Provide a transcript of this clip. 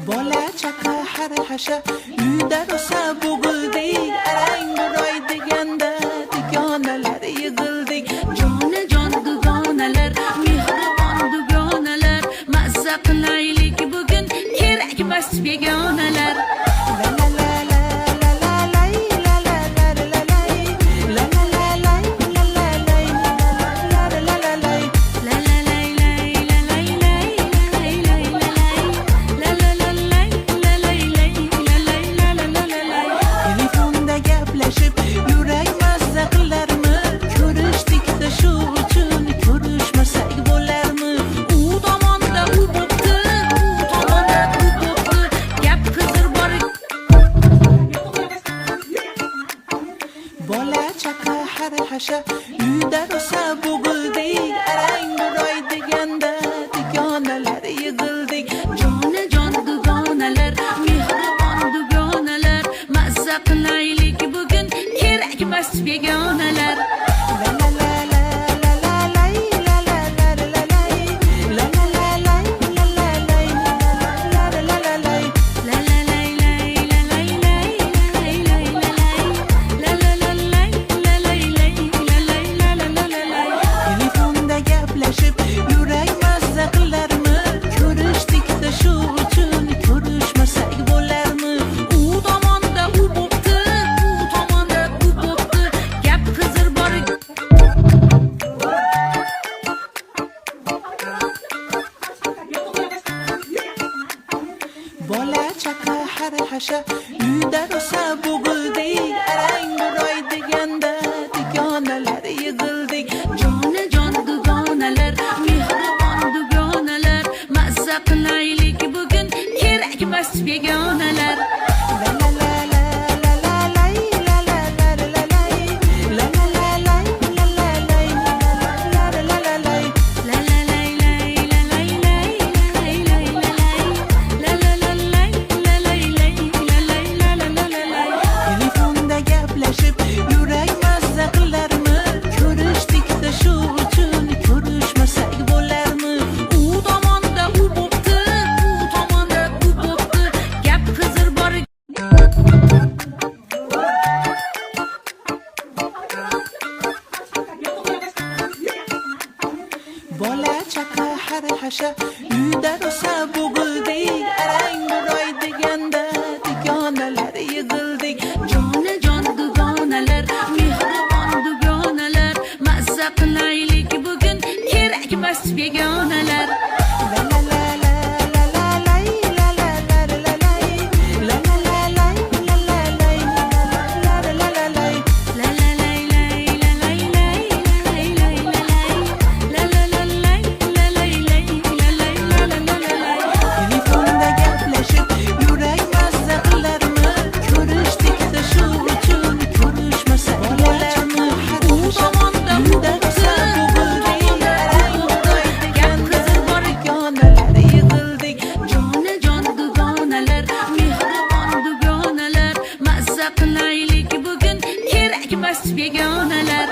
Bola chaqa har hasha uyda rosa bo'g'ildik, arang buroy deganda dugonalar yig'ildik. Jonajon dugonalar, mehribon dugonalar, mazza qilaylik bugun kerakmas begonalar. Bola chaqa har hasha uyda rosa bo'g'ildik, arang buroy deganda dugonalar yig'ildik. Jonajon dugonalar, mehribon dugonalar, mazza qilaylik bugun kerakmas begonalar. Yurak mazza qilarmi? Ko'rishdik-da shu uchun ko'rishmasak bo'larmi? U tomonda u bo'pti, u tomonda bu bo'pti, gap qizir bor. Bola chaqa har hasha uyda rosa bo'g'ildik, arang buroy deganda dugonalar yig'ildik. Jonajon dugonalar, mehribon dugonalar, mazza qilaylik bugun kerakmas begonalar. Telefonda gaplashib yurak mazza qilarmi? Ko'rishdik-da shu uchun ko'rishmasak bo'larmi? U tomonda u bo'pti, u tomonda bu bo'pti, gap qizir bor. Bola chaqa har hasha uyda rosa bo'g'ildik, arang buroy deganda dugonalar yig'ildik. Jonajon dugonalar, mehribon dugonalar, mazza qilaylik bugun kerakmas begonalar. Telefonda gaplashib yurak mazza qilarmi? Ko'rishdik-da shu uchun ko'rishmasak bo'larmi? U tomonda u Uyda rosa bo'g'ildik, arang buroy deganda dugonalar yig'ildik. Jonajon dugonalar, mehribon dugonalar, mazza qilaylik bugun kerakmas begonalar.